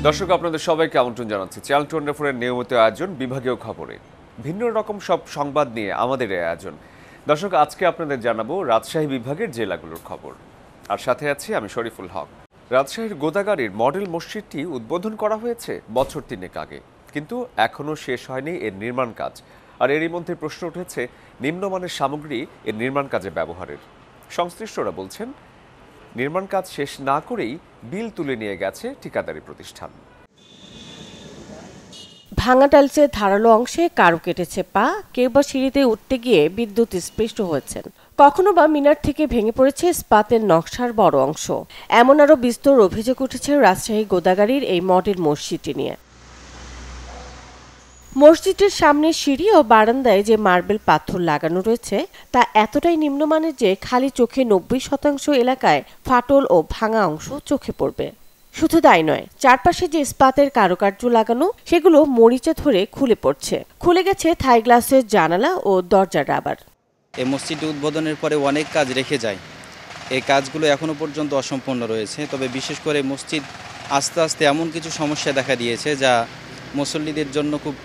দর্শক আপনাদের সবাইকে আমন্ত্রণ জানাচ্ছি চ্যানেল 24 এর নিয়মিত আয়োজন বিভাগীয় খবরে। ভিন্ন রকম সব সংবাদ নিয়ে আমাদের এই আয়োজন। দর্শক আজকে আপনাদের জানাবো রাজশাহী বিভাগের জেলাগুলোর খবর, আর সাথে আছি আমি শরীফুল হক। রাজশাহীর গোদাগাড়ির মডেল মসজিদটি উদ্বোধন করা হয়েছে বছর 3 আগে, কিন্তু এখনও শেষ হয়নি এর নির্মাণ কাজ। আর এরই মধ্যে প্রশ্ন উঠেছে নিম্নমানের সামগ্রী এর নির্মাণ কাজে ব্যবহারের। সংশ্লিষ্টরা বলছেন নির্মাণ কাজ শেষ না করেই বিল তুলে নিয়ে গেছে ঠিকাদারি প্রতিষ্ঠান। ভাঙা টাইলসের ধারালো অংশে কারো কেটেছে পা, কেউ বা সিঁড়িতে উঠতে গিয়ে বিদ্যুৎ স্পৃষ্ট হয়েছেন, কখনো বা মিনার থেকে ভেঙে পড়েছে ইস্পাতের নকশার বড় অংশ। এমন আরও বিস্তর অভিযোগ উঠেছে রাজশাহী গোদাগাড়ির এই মডেল মসজিদটি নিয়ে। মসজিদের সামনে সিঁড়ি ও বারান্দায় যে মার্বেল পাথর লাগানো রয়েছে তা এতটাই নিম্নমানের যে খালি চোখে 90% এলাকায় ফাটল ও ভাঙা অংশ চোখে পড়বে। শুধু তাই নয়, চারপাশে যে ইস্পাতের কারুকার্য লাগানো সেগুলো মরিচা ধরে খুলে পড়ছে। খুলে গেছে থাই গ্লাসের জানালা ও দরজার রাবার। এই মসজিদটি উদ্বোধনের পরে অনেক কাজ রেখে যায়, এই কাজগুলো এখনো পর্যন্ত অসম্পূর্ণ রয়েছে। তবে বিশেষ করে মসজিদ আস্তে আস্তে এমন কিছু সমস্যা দেখা দিয়েছে যা মুসল্লিদের জন্য খুব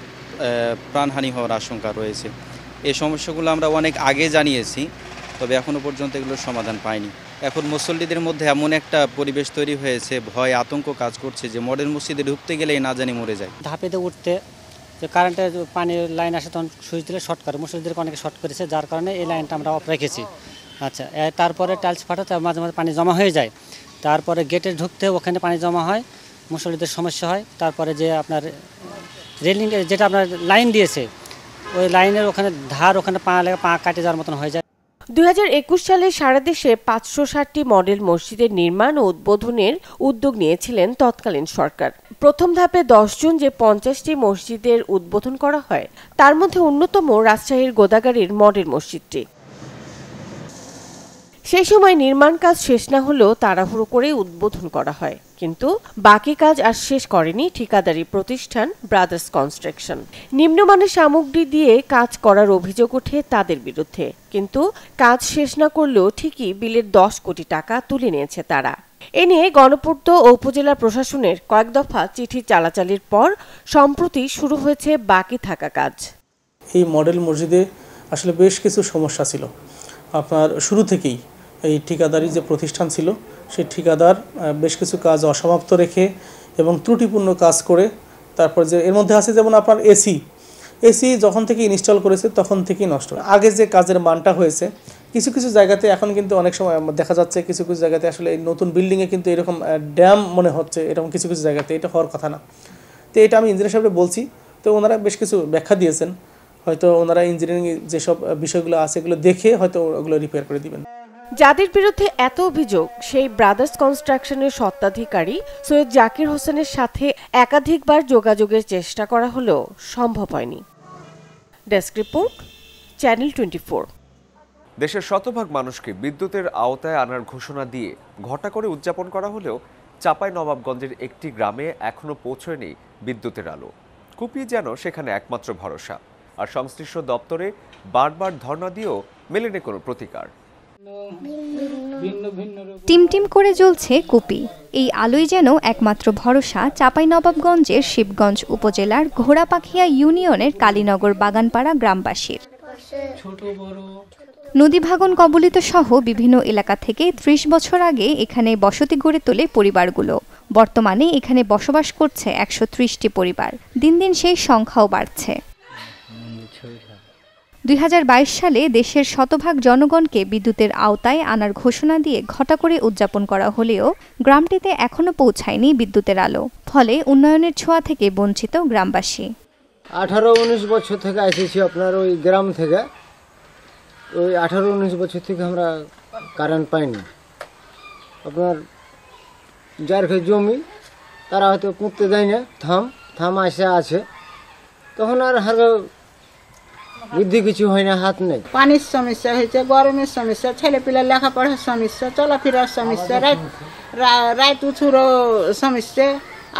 প্রাণহানি হওয়ার আশঙ্কা রয়েছে। এই সমস্যাগুলো আমরা অনেক আগে জানিয়েছি, তবে এখনো পর্যন্ত এগুলোর সমাধান পাইনি। এখন মুসল্লিদের মধ্যে এমন একটা পরিবেশ তৈরি হয়েছে, ভয় আতঙ্ক কাজ করছে যে মডেল মসজিদে ঢুকতে গেলেই না জানি মরে যায়। ধাপেতে উঠতে যে কারেন্টের পানির লাইন আসে তখন সুইচ দিলে শর্ট করে, মসজিদদেরকে অনেকে শর্ট করেছে, যার কারণে এই লাইনটা আমরা অফ রেখেছি। আচ্ছা, তারপরে টাইলস ফাটাতে মাঝে মাঝে পানি জমা হয়ে যায়, তারপরে গেটে ঢুকতে ওখানে পানি জমা হয়, মুসল্লিদের সমস্যা হয়। তারপরে যে আপনার রেলিং যেটা আপনার লাইন দিয়েছে ওই লাইনের ওখানে ধার, ওখানে পা কাটে যাওয়ার মতন হয়ে যায়। 2021 সালে সারা দেশে 560টি মডেল মসজিদের নির্মাণ ও উদ্বোধনের উদ্যোগ নিয়েছিলেন তৎকালীন সরকার। প্রথম ধাপে 10 জুন যে 50টি মসজিদের উদ্বোধন করা হয় তার মধ্যে অন্যতম রাজশাহীর গোদাগাড়ির মডেল মসজিদটি। সেই সময় নির্মাণ কাজ শেষ না হলেও তাড়াহুড়ো করে উদ্বোধন করা হয়, কিন্তু বাকি কাজ আর শেষ করেনি ঠিকাদারি প্রতিষ্ঠান ব্রাদার্স কনস্ট্রাকশন। নিম্নমানের সামগ্রী দিয়ে কাজ করার অভিযোগ ওঠে তাদের বিরুদ্ধে, কিন্তু কাজ শেষ না করলেও ঠিকই বিলের 10 কোটি টাকা তুলে নিয়েছে তারা। এ নিয়ে গণপূর্ত ও উপজেলা প্রশাসনের কয়েক দফা চিঠি চালাচালির পর সম্প্রতি শুরু হয়েছে বাকি থাকা কাজ। এই মডেল মসজিদে আসলে বেশ কিছু সমস্যা ছিল। আপনার শুরু থেকেই এই ঠিকাদারি যে প্রতিষ্ঠান ছিল সেই ঠিকাদার বেশ কিছু কাজ অসমাপ্ত রেখে এবং ত্রুটিপূর্ণ কাজ করে তারপর যে এর মধ্যে আছে যেমন আপনার এসি যখন থেকে ইনস্টল করেছে তখন থেকেই নষ্ট। আগে যে কাজের মানটা হয়েছে কিছু কিছু জায়গাতে এখন কিন্তু অনেক সময় দেখা যাচ্ছে কিছু কিছু জায়গাতে আসলে এই নতুন বিল্ডিংয়ে কিন্তু এরকম ড্যাম মনে হচ্ছে, এরকম কিছু কিছু জায়গাতে এটা হওয়ার কথা না। তো এটা আমি ইঞ্জিনিয়ার সাহেবকে বলছি, তো ওনারা বেশ কিছু ব্যাখ্যা দিয়েছেন, হয়তো ওনারা ইঞ্জিনিয়ারিং যেসব বিষয়গুলো আছে এগুলো দেখে হয়তো ওগুলো রিপেয়ার করে দিবেন। যাদের বিরুদ্ধে এত অভিযোগ সেই ব্রাদার্স কনস্ট্রাকশনের স্বত্বাধিকারী সৈয়দ জাকির হোসেনের সাথে একাধিকবার যোগাযোগের চেষ্টা করা হলেও সম্ভব হয়নি। Desk report, channel 24। দেশের শতভাগ মানুষকে বিদ্যুতের আওতায় আনার ঘোষণা দিয়ে ঘটা করে উদযাপন করা হলেও চাঁপাইনবাবগঞ্জের একটি গ্রামে এখনো পৌঁছয়নি বিদ্যুতের আলো। কুপি যেন সেখানে একমাত্র ভরসা, আর সংশ্লিষ্ট দপ্তরে বারবার ধর্ণা দিয়েও মেলেনি কোনো প্রতিকার। টিমটিম করে জ্বলছে কুপি, এই আলোই যেন একমাত্র ভরসা চাঁপাইনবাবগঞ্জের শিবগঞ্জ উপজেলার ঘোড়াপাখিয়া ইউনিয়নের কালীনগর বাগানপাড়া গ্রামবাসীর। নদী ভাঙন কবলিত সহ বিভিন্ন এলাকা থেকে 30 বছর আগে এখানে বসতি গড়ে তোলে পরিবারগুলো। বর্তমানে এখানে বসবাস করছে 130টি পরিবার, দিন দিন সেই সংখ্যাও বাড়ছে। 2022 সালে দেশের শতভাগ জনগণকে বিদ্যুতের আওতায় আনার ঘোষণা দিয়ে ঘটা করে উদযাপন করা হলেও গ্রামটিতে এখনো পৌঁছায়নি বিদ্যুতের আলো, ফলে উন্নয়নের ছোঁয়া থেকে বঞ্চিত গ্রামবাসী। 18-19 বছর থেকে এসেছি আপনার ওই গ্রাম থেকে, ওই 18-19 বছর থেকে আমরা কারেন্ট পাইনি। আপনার যার জমি তারা হয়তো পুঁততে দেয় না, থাম আসে আছে, তখন আর বুদ্ধি কিছু হয় না, হাত নেই। পানির সমস্যা হয়েছে, গরমের সমস্যা, ছেলেপিলার লেখাপড়ার সমস্যা, চলাফেরার সমস্যা, রাত উঁচুরও সমস্যা,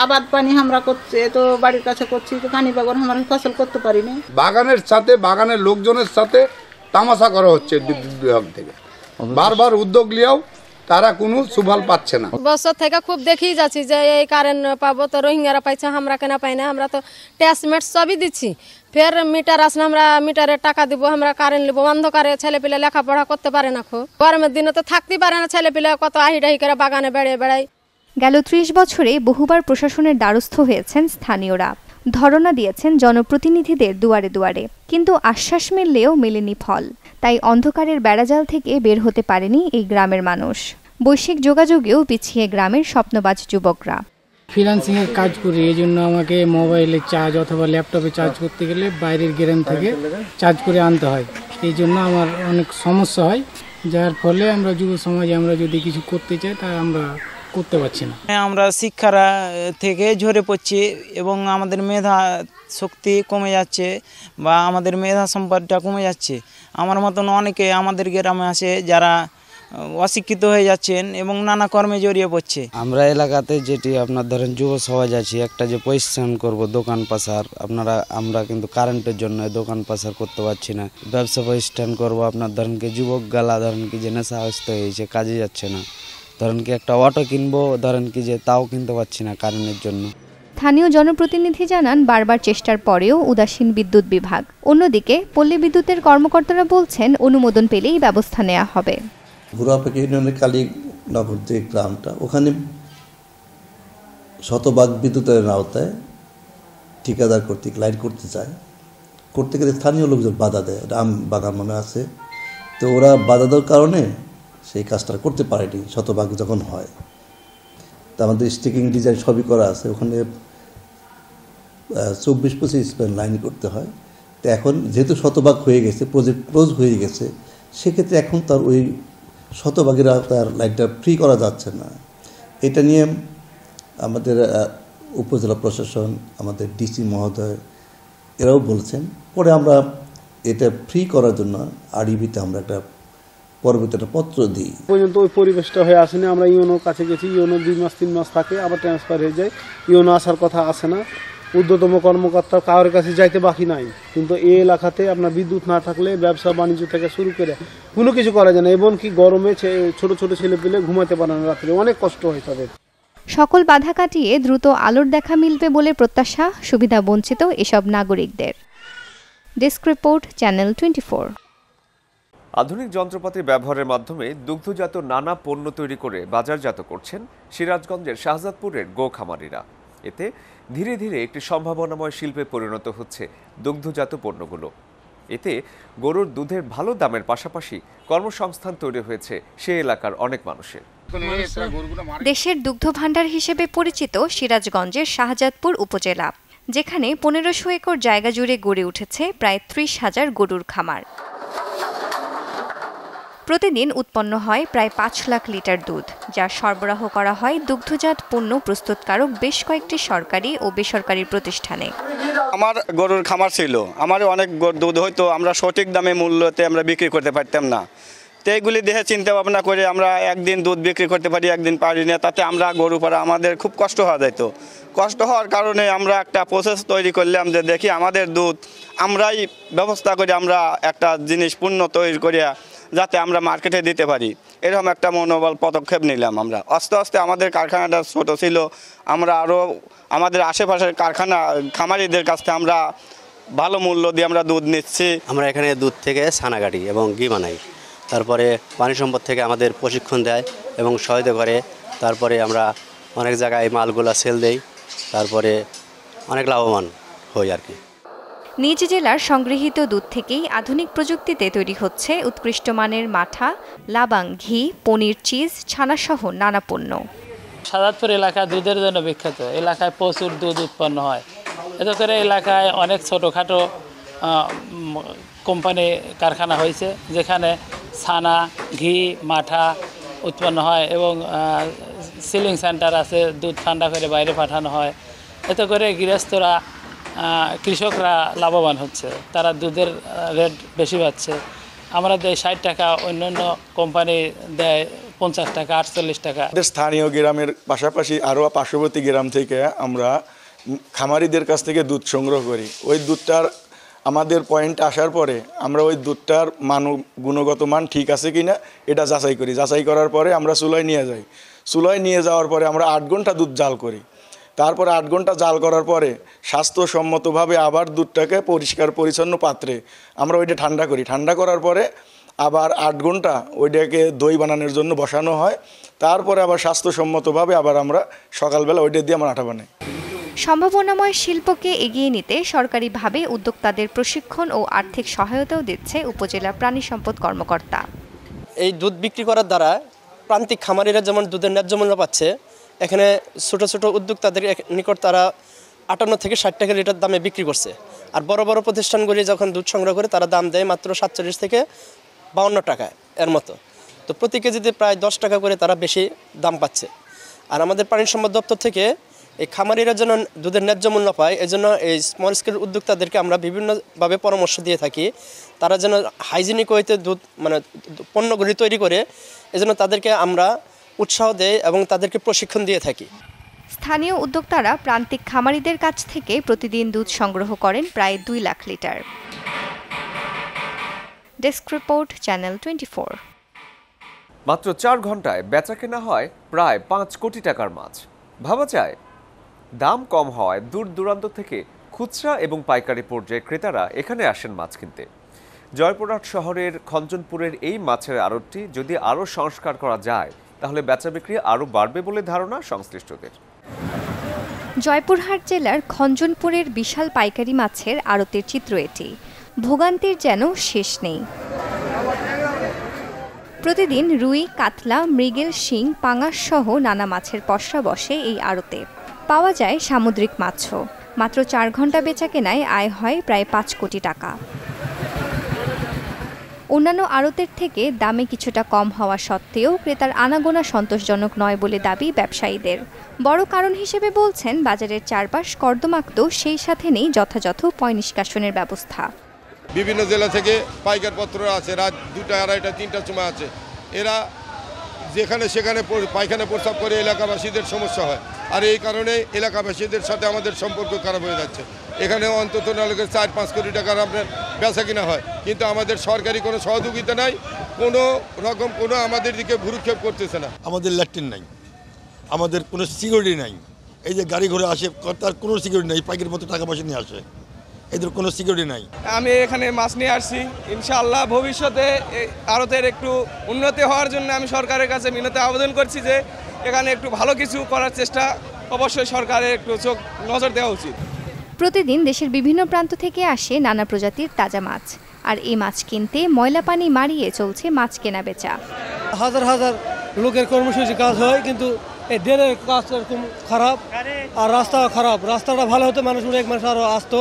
আবাদ পানি আমরা করছি তো বাড়ির কাছে করছি, তো পানি বাগান আমরা ফসল করতে পারিনি। বাগানের সাথে বাগানের লোকজনের সাথে তামাশা করা হচ্ছে বিদ্যুৎ বিভাগ থেকে। বারবার উদ্যোগ নিয়েও তারা কোনো সুফল পাচ্ছে না। বছর থেকে খুব দেখেই যাচ্ছি যে এই কারেন্ট পাবো, তো রোহিঙ্গারা পাইছে, আমরা কেন পাই না? আমরা তো ট্যাক্সমেট সবই দিচ্ছি, ফের মিটার আসলে আমরা মিটারের টাকা দিব, আমরা কারেন্ট নিবো। অন্ধকারে ছেলেপিলে লেখাপড়া করতে পারে না, খুব গরমের দিনে তো থাকতেই পারে না ছেলেপিলে, কত আহিডাহি করে বাগানে বেড়ায়। গেল ৩০ বছরে বহুবার প্রশাসনের দ্বারস্থ হয়েছেন স্থানীয়রা, ধরনা দিয়েছেন জনপ্রতিনিধিদের দুয়ারে দুয়ারে, কিন্তু আশ্বাস মিললেও মেলেনি ফল। তাই অন্ধকারের বেড়াজাল থেকে বের হতে পারেনি এই গ্রামের মানুষ। বৈশ্বিক যোগাযোগেও পিছিয়ে গ্রামের স্বপ্নবাজ যুবকরা। ফ্রিল্যান্সিংয়ের কাজ করি, এই জন্য আমাকে মোবাইলে চার্জ অথবা ল্যাপটপে চার্জ করতে গেলে বাইরের গ্রাম থেকে চার্জ করে আনতে হয়। এই জন্য আমার অনেক সমস্যা হয়, যার ফলে আমরা যুব সমাজে আমরা যদি কিছু করতে চাই তা আমরা করতে পারছি না। আমরা শিক্ষারা থেকে ঝরে পড়ছি এবং আমাদের মেধা শক্তি কমে যাচ্ছে বা আমাদের মেধা সম্পদটা কমে যাচ্ছে। আমার মতন অনেকে আমাদের গ্রামে আছে যারা অশিক্ষিত হয়ে যাচ্ছেন এবং নানা কর্মে জড়িয়ে পড়ছে। আমরা এলাকাতে যেটি আপনার ধরেন যুব সমাজ আছি, একটা যে পরিশ্রম করব দোকান পাশার, আমরা কিন্তু কারেন্টের জন্য দোকান পাশার করতে পারছি না। ব্যবসা প্রতিষ্ঠান করবো, আপনার ধরেন কি যুবক গালা ধরেন কি যে নেশাগ্রস্ত হয়েছে, কাজে যাচ্ছে না। ধরেন কি একটা অটো কিনবো, ধরেন কি যে তাও কিনতে পারছি না কারেন্টের জন্য। স্থানীয় জনপ্রতিনিধি জানান বারবার চেষ্টার পরেও উদাসীন বিদ্যুৎ বিভাগ। অন্যদিকে পল্লী বিদ্যুতের কর্মকর্তারা বলছেন অনুমোদন পেলেই ব্যবস্থা নেওয়া হবে। ঘুরাপাকি ইউনিয়নের কালীনগর যে গ্রামটা, ওখানে শতভাগ বিদ্যুতের আওতায় ঠিকাদার কর্তৃক লাইন করতে চায়, করতে গেলে স্থানীয় লোকজন বাধা দেয়। রাম বাগান মনে আছে, তো ওরা বাধা দেওয়ার কারণে সেই কাজটা করতে পারেনি শতভাগ যখন হয়। তা আমাদের স্টিকিং ডিজাইন সবই করা আছে, ওখানে 24-25 স্প্যান লাইন করতে হয়। তো এখন যেহেতু শতভাগ হয়ে গেছে, প্রজেক্ট ক্লোজ হয়ে গেছে, সেক্ষেত্রে এখন তার ওই শতভাগের তার লাইনটা ফ্রি করা যাচ্ছে না। এটা নিয়ে আমাদের উপজেলা প্রশাসন, আমাদের ডিসি মহোদয় এরাও বলছেন। পরে আমরা এটা ফ্রি করার জন্য আরইবিতে আমরা একটা পরবর্তী একটা পত্র দিই। পর্যন্ত ওই পরিবেশটা হয়ে আসেনি। আমরা ইউনোর কাছে গেছি, ইউনো 2 মাস 3 মাস থাকে, আবার ট্রান্সফার হয়ে যায়। ইউনো আসার কথা আসে না, ঊর্ধ্বতম কর্মকর্তা কারোর কাছে যাইতে বাকি নাই। কিন্তু এই এলাকাতে আপনার বিদ্যুৎ না থাকলে ব্যবসা বাণিজ্য থেকে শুরু করে কোনো কিছু করা যায় না। এবং কি গরমে ছোট ছোট ছেলেপিলে ঘুমাতে পারে না রাত্রে, অনেক কষ্ট হয় তাদের। সকল বাধা কাটিয়ে দ্রুত আলোর দেখা মিলবে বলে প্রত্যাশা সুবিধা বঞ্চিত এসব নাগরিকদের। Desk report, channel 24। আধুনিক যন্ত্রপাতি ব্যবহারের মাধ্যমে দুগ্ধজাত নানা পণ্য তৈরি করে বাজারজাত করছেন সিরাজগঞ্জের শাহজাদপুরের গোখামারিরা। এতে ধীরে ধীরে একটি সম্ভাবনাময় শিল্পে পরিণত হচ্ছে দুগ্ধজাত পণ্যগুলো। এতে গরুর দুধের ভালো দামের পাশাপাশি কর্মসংস্থান তৈরি হয়েছে সে এলাকার অনেক মানুষের। দেশের দুগ্ধ ভাণ্ডার হিসেবে পরিচিত সিরাজগঞ্জের শাহজাদপুর উপজেলা, যেখানে 1500 একর জায়গা জুড়ে গড়ে উঠেছে প্রায় 30,000 গরুর খামার। প্রতিদিন উৎপন্ন হয় প্রায় 5 লাখ লিটার দুধ, যা সরবরাহ করা হয় দুগ্ধজাত পণ্য প্রস্তুতকারক বেশ কয়েকটি সরকারি ও বেসরকারি প্রতিষ্ঠানে। আমার গরুর খামার ছিল, আমার অনেক দুধ হয়তো আমরা সঠিক দামে মূল্যতে আমরা বিক্রি করতে পারতাম না। তো এইগুলি দেখে চিন্তা ভাবনা করে আমরা একদিন দুধ বিক্রি করতে পারি, একদিন পারি না, তাতে আমরা গরু পাড়া আমাদের খুব কষ্ট হওয়া যেত। কষ্ট হওয়ার কারণে আমরা একটা প্রসেস তৈরি করলাম যে দেখি আমাদের দুধ আমরাই ব্যবস্থা করে আমরা একটা জিনিস পণ্য তৈরি করিয়া যাতে আমরা মার্কেটে দিতে পারি, এরকম একটা মনোবল পদক্ষেপ নিলাম আমরা। আস্তে আস্তে আমাদের কারখানাটা ছোট ছিল, আমরা আরও আমাদের আশেপাশের কারখানা খামারিদের কাছ থেকে আমরা ভালো মূল্য দিয়ে আমরা দুধ নিচ্ছি। আমরা এখানে দুধ থেকে ছানা কাটি এবং ঘি বানাই, তারপরে পানি সম্পদ থেকে আমাদের প্রশিক্ষণ দেয় এবং সহায়তা করে। তারপরে আমরা অনেক জায়গায় মালগুলা সেল দেই, তারপরে অনেক লাভবান হই আর কি। নিজ জেলার সংগৃহীত দুধ থেকেই আধুনিক প্রযুক্তিতে তৈরি হচ্ছে উৎকৃষ্ট মানের মাঠা, লাবাং, ঘি, পনির, চিজ, ছানাসহ নানা পণ্য। শাহজাদপুর এলাকা দুধের জন্য বিখ্যাত, এলাকায় প্রচুর দুধ উৎপন্ন হয়। এতে করে এলাকায় অনেক ছোটোখাটো কোম্পানি কারখানা হয়েছে, যেখানে ছানা, ঘি, মাঠা উৎপন্ন হয় এবং সিলিং সেন্টার আছে, দুধ ঠান্ডা করে বাইরে পাঠানো হয়। এতে করে গৃহস্থরা, কৃষকরা লাভবান হচ্ছে, তারা দুধের রেট বেশি পাচ্ছে। আমরা দেয় 60 টাকা, অন্যান্য কোম্পানি দেয় 50 টাকা, 48 টাকা। স্থানীয় গ্রামের পাশাপাশি আরও পার্শ্ববর্তী গ্রাম থেকে আমরা খামারিদের কাছ থেকে দুধ সংগ্রহ করি। ওই দুধটার আমাদের পয়েন্টে আসার পরে আমরা ওই দুধটার গুণগত মান ঠিক আছে কিনা এটা যাচাই করি। যাচাই করার পরে আমরা চুলায় নিয়ে যাই। চুলায় নিয়ে যাওয়ার পরে আমরা 8 ঘন্টা দুধ জাল করি। তারপরে 8 ঘন্টা জাল করার পরে স্বাস্থ্যসম্মতভাবে আবার দুধটাকে পরিষ্কার পরিচ্ছন্ন পাত্রে আমরা ওইটা ঠান্ডা করি। ঠান্ডা করার পরে আবার 8 ঘন্টা ওইটাকে দই বানানোর জন্য বসানো হয়। তারপরে আবার স্বাস্থ্যসম্মতভাবে আবার আমরা সকালবেলা ওইটা দিয়ে আমরা আটা বানাই। সম্ভাবনাময় শিল্পকে এগিয়ে নিতে সরকারিভাবে উদ্যোক্তাদের প্রশিক্ষণ ও আর্থিক সহায়তাও দিচ্ছে উপজেলা প্রাণী সম্পদ কর্মকর্তা। এই দুধ বিক্রি করার দ্বারা প্রান্তিক খামারিরা যেমন দুধের ন্যায্য মূল্য পাচ্ছে, এখানে ছোট ছোট উদ্যোক্তাদের নিকট তারা 58 থেকে 60 টাকা লিটার দামে বিক্রি করছে। আর বড় বড় প্রতিষ্ঠানগুলি যখন দুধ সংগ্রহ করে তারা দাম দেয় মাত্র 47 থেকে 52 টাকা এর মতো। তো প্রতি কেজিতে প্রায় 10 টাকা করে তারা বেশি দাম পাচ্ছে। আর আমাদের প্রাণী সম্পদ দপ্তর থেকে এই খামারিরা যেন দুধের ন্যায্য মূল্য পায়, এজন্য এই স্মল স্কেল উদ্যোক্তাদেরকে আমরা বিভিন্নভাবে পরামর্শ দিয়ে থাকি। তারা যেন হাইজিনিক ওয়েতে দুধ পণ্যগুলি তৈরি করে, এজন্য তাদেরকে আমরা উৎসাহ দেই এবং তাদেরকে প্রশিক্ষণ দিয়ে থাকি। স্থানীয় উদ্যোক্তারা প্রান্তিক খামারিদের কাছ থেকে প্রতিদিন দুধ সংগ্রহ করেন প্রায় 2 lakh litre. Desk report, channel 24। মাত্র 4 ঘন্টায় বেচাকেনা হয় প্রায় 5 কোটি টাকার মাছ। ভাবা যায়, দাম কম হওয়ায় দূর দূরান্ত থেকে খুচরা এবং পাইকারি পর্যায়ে ক্রেতারা এখানে আসেন মাছ কিনতে। জয়পুরহাট শহরের খঞ্জনপুরের এই মাছের আড়তটি যদি আরও সংস্কার করা যায় তাহলে বেচা বিক্রি আরও বাড়বে বলে ধারণা সংশ্লিষ্টদের। জয়পুরহাট জেলার খঞ্জনপুরের বিশাল পাইকারি মাছের আড়তের চিত্র এটি। ভোগান্তির যেন শেষ নেই। প্রতিদিন রুই, কাতলা, মৃগেল, শিং, পাঙাশ সহ নানা মাছের পসরা বসে এই আড়তে। পাওয়া যায় সামুদ্রিক মাছও। মাত্র 4 ঘন্টা বেচাকেনায় আয় হয় প্রায় 5 কোটি টাকা। অন্যান্য আড়তের থেকে দামে কিছুটা কম হওয়া সত্ত্বেও ক্রেতার আনাগোনা সন্তোষজনক নয় বলে দাবি ব্যবসায়ীদের। বড় কারণ হিসেবে বলছেন বাজারের চারপাশ কর্দমাক্ত, সেই সাথে নেই যথাযথ পয় নিষ্কাশনের ব্যবস্থা। বিভিন্ন জেলা থেকে পাইকার পত্র আছে, রাত 2টা, 2:30, 3টার সময় আছে। এরা যেখানে সেখানে পায়খানা প্রস্রাব করে এলাকাবাসীদের সমস্যা হয়। আর এই কারণে এলাকাবাসীদের সাথে আমাদের সম্পর্ক খারাপ হয়ে যাচ্ছে। এখানে অন্তত নাহলে 4-5 কোটি টাকার আপনার বেচা কিনা হয়, কিন্তু আমাদের সরকারি কোনো সহযোগিতা নাই, কোনো রকম কোনো আমাদের দিকে ভুরুক্ষেপ করতেছে না। আমাদের ল্যাট্রিন নাই, আমাদের কোনো সিকিউরিটি নাই। এই যে গাড়ি ঘোড়া আসে তার কোনো সিকিউরিটি নেই, পাইকারি মতো টাকা পয়সা নিয়ে আসে, এদের কোনো সিকিউরিটি নাই। আমি এখানে মাছ নিয়ে আসছি, ইনশাআল্লাহ ভবিষ্যতে আড়তের একটু উন্নতি হওয়ার জন্য আমি সরকারের কাছে মিনতি আবেদন করছি যে এখানে একটু ভালো কিছু করার চেষ্টা অবশ্যই সরকারের একটু চোখ নজর দেওয়া উচিত। প্রতিদিন দেশের বিভিন্ন প্রান্ত থেকে আসে নানা প্রজাতির তাজা মাছ, আর এই মাছ কিনতে ময়লা পানি মারিয়ে চলছে মাছ কেনা বেচা। হাজার হাজার লোকের কর্মসূচি কাজ হয়, কিন্তু এই ড্রেনের কাজ এরকম খারাপ, আর রাস্তা খারাপ। রাস্তাটা ভালো হতো মানুষ আরও আসতো,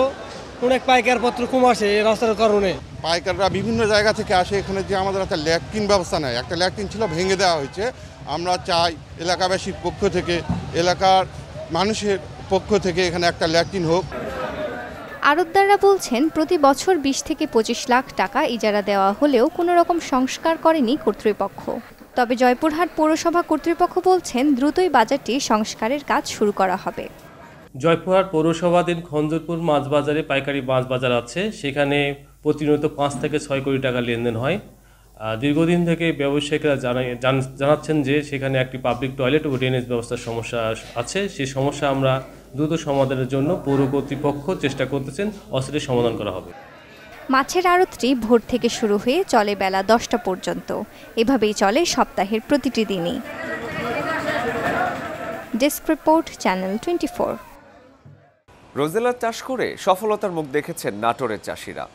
অনেক পাইকার পত্র কম আসে এই রাস্তার কারণে। পাইকাররা বিভিন্ন জায়গা থেকে আসে এখানে, যে আমাদের একটা ল্যাট্রিন ব্যবস্থা নেই, একটা ল্যাট্রিন ছিল ভেঙে দেওয়া হয়েছে। আমরা চাই এলাকাবাসীর পক্ষ থেকে, এলাকার মানুষের পক্ষ থেকে এখানে একটা ল্যাট্রিন হোক। আড়তদাররা বলছেন প্রতি বছর 20 থেকে 25 লাখ টাকা ইজারা দেওয়া হলেও কোনো রকম সংস্কার করেনি কর্তৃপক্ষ। তবে জয়পুরহাট পৌরসভা কর্তৃপক্ষ বলছেন দ্রুতই বাজারটি সংস্কারের কাজ শুরু করা হবে। জয়পুরহাট পৌরসভাধীন খঞ্জনপুর মাছ বাজারে পাইকারি মাছ বাজার আছে, সেখানে প্রতিনিয়ত 5 থেকে 6 কোটি টাকা লেনদেন হয়। দীর্ঘদিন থেকে ব্যবসায়ীরা জানাচ্ছেন যে সেখানে একটি পাবলিক টয়লেট ও ড্রেনেজ ব্যবস্থার সমস্যা আছে। সেই সমস্যা আমরা দ্রুত সমাধানের জন্য পৌর কর্তৃপক্ষ চেষ্টা করতেছেন, অচিরেই সমাধান করা হবে। মাছের আড়তটি ভোর থেকে শুরু হয়ে চলে বেলা 10টা পর্যন্ত। এভাবেই চলে সপ্তাহের প্রতিটি দিনই। Desk report, channel 24। রোজেলার চাষ করে সফলতার মুখ দেখেছেন নাটোরের চাষিরা।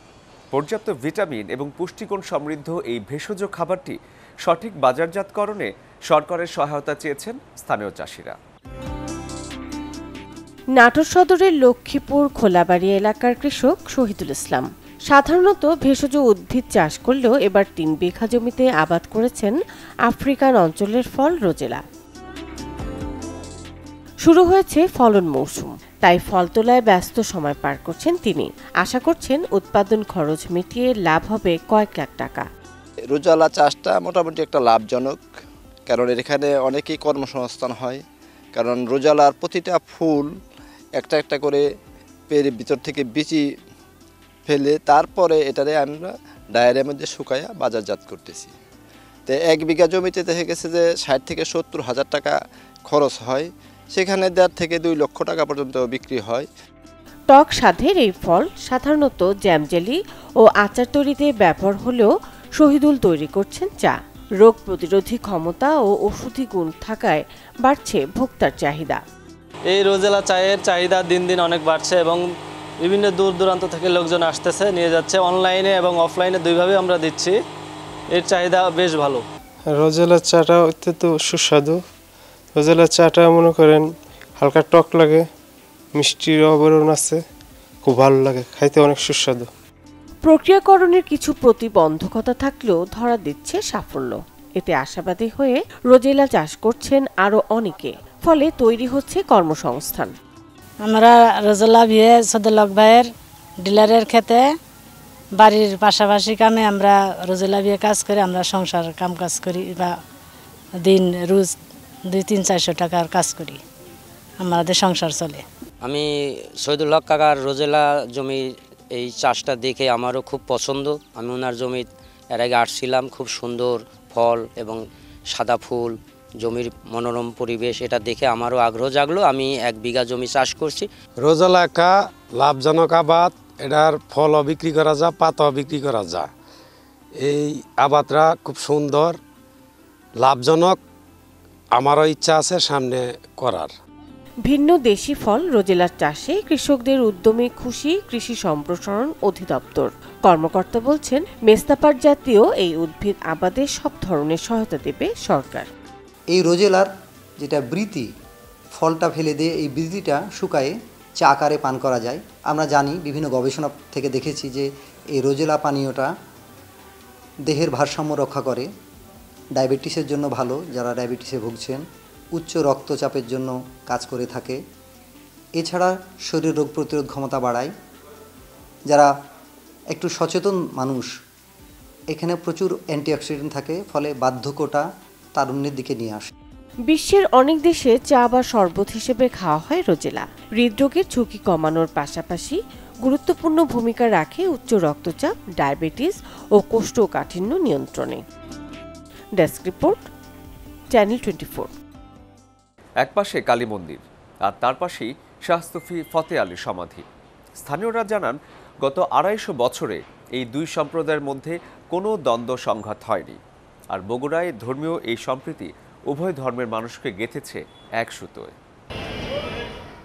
পর্যাপ্ত ভিটামিন এবং পুষ্টিগুণ সমৃদ্ধ এই ভেষজ খাবারটি সঠিক বাজারজাতকরণে সরকারের সহায়তা চেয়েছেন স্থানীয় চাষিরা। নাটোর সদরের লক্ষ্মীপুর খোলাবাড়ি এলাকার কৃষক শহীদুল ইসলাম সাধারণত ভেষজ উদ্ভিদ চাষ করলেও এবার 3 বিঘা জমিতে আবাদ করেছেন আফ্রিকান অঞ্চলের ফল রোজেলা। শুরু হয়েছে ফলন মৌসুম, তাই ফল তোলায় ব্যস্ত সময় পার করছেন তিনি। আশা করছেন উৎপাদন খরচ মিটিয়ে লাভ হবে কয়েক লাখ টাকা। রোজেলা চাষটা মোটামুটি একটা লাভজনক, কারণ এখানে অনেকেই কর্মসংস্থান হয়। কারণ রোজেলার প্রতিটা ফুল একটা একটা করে পের ভিতর থেকে বিচি ফেলে তারপরে এটারে আমরা ডায়ের মধ্যে শুকাইয়া বাজারজাত করতেছি। তো 1 বিঘা জমিতে দেখা গেছে যে 60 থেকে 70 হাজার টাকা খরচ হয়, সেখানে 1.5 থেকে 2 লক্ষ টাকা পর্যন্ত বিক্রি হয়। টক স্বাদের এই ফল সাধারণত জ্যাম জেলি ও আচার তৈরিতে ব্যবহার হলেও শহীদুল তৈরি করছেন চা। রোগ প্রতিরোধী ক্ষমতা ও ওষুধি গুণ থাকায় বাড়ছে ভোক্তার চাহিদা। এই রোজেলা চায়ের চাহিদা দিন দিন অনেক বাড়ছে এবং বিভিন্ন দূর দূরান্ত থেকে লোকজন আসতেছে, নিয়ে যাচ্ছে। অনলাইনে এবং অফলাইনে দুইভাবে আমরা দিচ্ছি। এর চাহিদা বেশ ভালো। রোজেলা চাটা অত্যন্ত সুস্বাদু। রোজেলা চাটা মনে করেন হালকা টক লাগে, মিষ্টির অবরণ আছে, খুব ভালো লাগে, খাইতে অনেক সুস্বাদু। প্রক্রিয়াকরণের কিছু প্রতিবন্ধকতা থাকলেও ধরা দিচ্ছে সাফল্য। এতে আশাবাদী হয়ে রোজেলা চাষ করছেন আরো অনেকে, ফলে তৈরি হচ্ছে কর্মসংস্থান। আমরা রোজেলা বিয়ে সদলক ভাইয়ের ডিলারের ক্ষেতে বাড়ির পাশাপাশি কামে আমরা রোজেলা বিয়ে কাজ করে আমরা সংসার কাম কাজ করি বা দিন রোজ 200-400 টাকার কাজ করি, আমাদের সংসার চলে। আমি শহীদুল হক কাকার রোজেলা জমি এই চাষটা দেখে আমারও খুব পছন্দ। আমি ওনার জমি এর আগে আসছিলাম, খুব সুন্দর ফল এবং সাদা ফুল, জমির মনোরম পরিবেশ, এটা দেখে আমারও আগ্রহ জাগলো। আমি 1 বিঘা জমি চাষ করছি। রোজেলা একটা লাভজনক আবাদ, এটার ফলও বিক্রি করা যায়, পাতাও বিক্রি করা যায়। এই আবাদটা খুব সুন্দর, লাভজনক, আমারও ইচ্ছা আছে সামনে করার। ভিন্ন দেশি ফল রোজেলার চাষে কৃষকদের উদ্যমে খুশি কৃষি সম্প্রসারণ অধিদপ্তর। কর্মকর্তা বলছেন, মেস্তাপাট জাতীয় এই উদ্ভিদ আবাদে সব ধরনের সহায়তা দেবে সরকার। এই রোজেলার যেটা বৃতি, ফলটা ফেলে দিয়ে এই বৃতিটা শুকায়ে চা আকারে পান করা যায়। আমরা জানি, বিভিন্ন গবেষণা থেকে দেখেছি যে এই রোজেলা পানীয়টা দেহের ভারসাম্য রক্ষা করে, ডায়াবেটিসের জন্য ভালো, যারা ডায়াবেটিসে ভুগছেন, উচ্চ রক্তচাপের জন্য কাজ করে থাকে। এছাড়া শরীর রোগ প্রতিরোধ ক্ষমতা বাড়ায়। যারা একটু সচেতন মানুষ, এখানে প্রচুর অ্যান্টিঅক্সিডেন্ট থাকে, ফলে বার্ধক্যটা তারুণ্যের দিকে নিয়ে আসে। বিশ্বের অনেক দেশে চা বা শরবত হিসেবে খাওয়া হয় রোজেলা। হৃদরোগের ঝুঁকি কমানোর পাশাপাশি গুরুত্বপূর্ণ ভূমিকা রাখে উচ্চ রক্তচাপ, ডায়াবেটিস ও কোষ্ঠকাঠিন্য নিয়ন্ত্রণে। Desk report, channel 24। একপাশে কালী মন্দির আর তার পাশেই শাহ সুফি ফতে আলীর সমাধি। স্থানীয়রা জানান, গত 250 বছরে এই দুই সম্প্রদায়ের মধ্যে কোনো দ্বন্দ্ব সংঘাত হয়নি। আর বগুড়ায় ধর্মীয় এই সম্প্রীতি উভয় ধর্মের মানুষকে গেঁথেছে এক সুতোয়।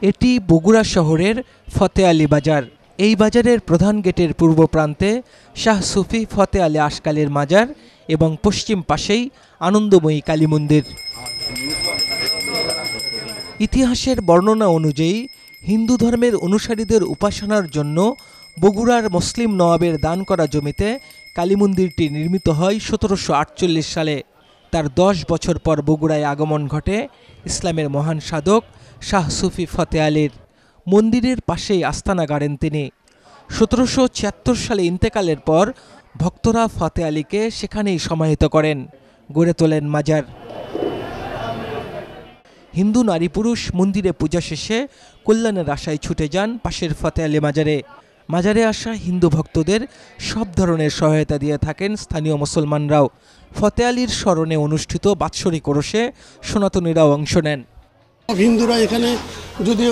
এটি বগুড়া শহরের ফতে আলী বাজার। এই বাজারের প্রধান গেটের পূর্ব প্রান্তে শাহ সুফি ফতে আলী আশকালের মাজার এবং পশ্চিম পাশেই আনন্দময়ী কালী মন্দির। ইতিহাসের বর্ণনা অনুযায়ী হিন্দু ধর্মের অনুসারীদের উপাসনার জন্য বগুড়ার মুসলিম নওয়াবের দান করা জমিতে কালী মন্দিরটি নির্মিত হয় 1748 সালে। তার 10 বছর পর বগুড়ায় আগমন ঘটে ইসলামের মহান সাধক শাহ সুফি ফতে আলীর। মন্দিরের পাশেই আস্তানা গাড়েন তিনি। 1776 সালে ইন্তেকালের পর ভক্তরা ফতে আলীকে সেখানেই সমাহিত করেন, গড়ে তোলেন মাজার। হিন্দু নারী পুরুষ মন্দিরে পূজা শেষে কল্যাণের আশায় ছুটে যান পাশের ফতে আলী মাজারে। মাজারে আসা হিন্দু ভক্তদের সব ধরনের সহায়তা দিয়ে থাকেন স্থানীয় মুসলমানরাও। ফতে আলীর স্মরণে অনুষ্ঠিত বাৎসরিক ওরসে সনাতনীরাও অংশ নেন। হিন্দুরা এখানে যদি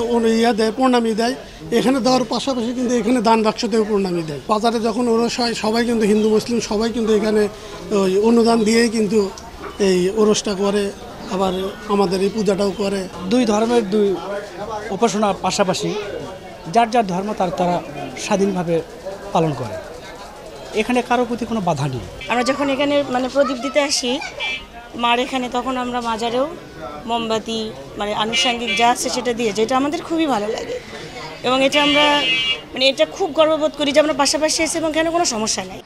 দেয়, প্রণামী দেয়, এখানে দেওয়ার পাশাপাশি কিন্তু এখানে দান বাক্সতেও প্রণামী দেয়। বাজারে যখন ওরস হয় সবাই কিন্তু হিন্দু মুসলিম সবাই কিন্তু এখানে অনুদান দিয়েই কিন্তু এই ওরসটা করে, আবার আমাদের এই পূজাটাও করে। দুই ধর্মের দুই উপাসনার পাশাপাশি যার যার ধর্ম তারা স্বাধীনভাবে পালন করে, এখানে কারো প্রতি কোনো বাধা নেই। আমরা যখন এখানে প্রদীপ দিতে আসি মার এখানে, তখন আমরা মাজারেও মোমবাতি আনুষঙ্গিক যা আছে সেটা দিয়ে, যেটা আমাদের খুবই ভালো লাগে এবং এটা আমরা এটা খুব গর্ববোধ করি যে আমরা পাশাপাশি এসে এবং এখানে কোনো সমস্যা নেই।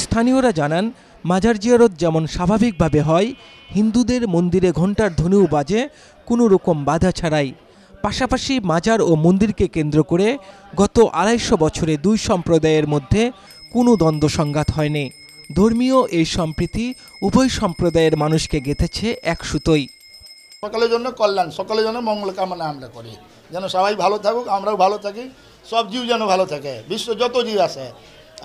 স্থানীয়রা জানান, মাজার জিয়ারত যেমন স্বাভাবিকভাবে হয়, হিন্দুদের মন্দিরে ঘণ্টার ধ্বনিও বাজে কোনো রকম বাধা ছাড়াই। পাশাপাশি মাজার ও মন্দিরকে কেন্দ্র করে গত 250 বছরে দুই সম্প্রদায়ের মধ্যে কোনো দ্বন্দ্ব সংঘাত হয়নি। ধর্মীয় এই সম্প্রীতি উভয় সম্প্রদায়ের মানুষকে গেঁথেছে এক সুতোয়। সকলের জন্য কল্যাণ, সকলের জন্য মঙ্গল কামনা আমরা করি, যেন সবাই ভালো থাকুক, আমরাও ভালো থাকি, সব জীব যেন ভালো থাকে, বিশ্ব যত জীব আছে।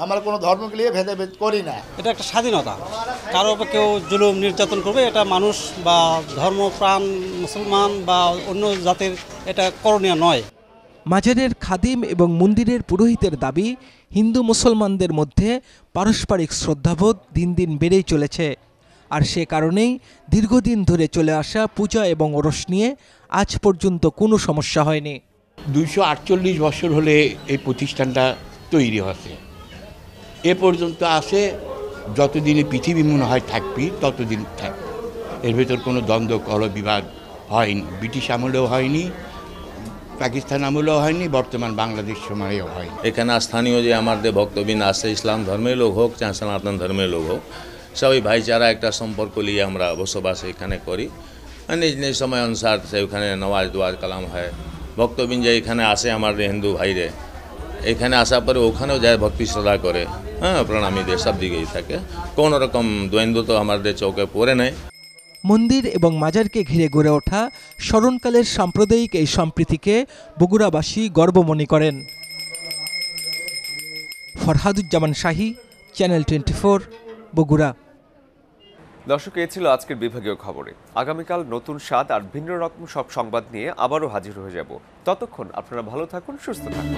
আমরা কোনো ধর্মকে নিয়ে ভেদাভেদ করি না। এটা একটা স্বাধীনতা, কারো উপর কেউ জুলুম নির্যাতন করবে এটা মানুষ বা ধর্মপ্রাণ মুসলমান বা অন্য জাতির এটা করণীয় নয়। মাজারের খাদিম এবং মন্দিরের পুরোহিতের দাবি, হিন্দু মুসলমানদের মধ্যে পারস্পরিক শ্রদ্ধাবোধ দিন দিন বেড়েই চলেছে। আর সে কারণেই দীর্ঘদিন ধরে চলে আসা পূজা এবং ওরস নিয়ে আজ পর্যন্ত কোনো সমস্যা হয়নি। 248 বছর হলে এই প্রতিষ্ঠানটা তৈরি হচ্ছে, এ পর্যন্ত আসে, যতদিনে পৃথিবী মনে হয় থাকবি ততদিন থাকবে। এর ভেতর কোনো দ্বন্দ্ব কলহ বিবাদ হয়নি, ব্রিটিশ আমলেও হয়নি, পাকিস্তান আমলেও হয়নি, বর্তমান বাংলাদেশ সময়েও হয়নি। এখানে স্থানীয় যে আমাদের ভক্তবৃন্দ আছে, ইসলাম ধর্মের লোক হোক চাहे সনাতন ধর্মের লোক হোক, সবাই ভাইচারা একটা সম্পর্ক নিয়ে আমরা বসবাস এখানে করি। নিজ নিজ সময় অনুসার সেখানে নওয়াজ দোয়াজ কালাম হয়। ভক্তবৃন্দ যে এখানে আসে আমাদের হিন্দু ভাইরে, এখানে আসার পরে ওখানেও যায় ভক্তি শ্রদ্ধা করে, হ্যাঁ প্রণামী দিয়ে সব দিকেই থাকে, কোনো রকম দ্বন্দ্ব তো আমাদের চৌকে পড়ে নেই। মন্দির এবং মাজারকে ঘিরে গড়ে ওঠা স্মরণকালের সাম্প্রদায়িক এই সম্প্রীতিকে বগুড়াবাসী গর্ব মনে করেন। ফরহাদুজ্জামান শাহী, চ্যানেল 24, বগুড়া। দর্শক, এই ছিল আজকের বিভাগীয় খবরে। আগামীকাল নতুন স্বাদ আর ভিন্ন রকম সব সংবাদ নিয়ে আবারও হাজির হয়ে যাব। ততক্ষণ আপনারা ভালো থাকুন, সুস্থ থাকুন।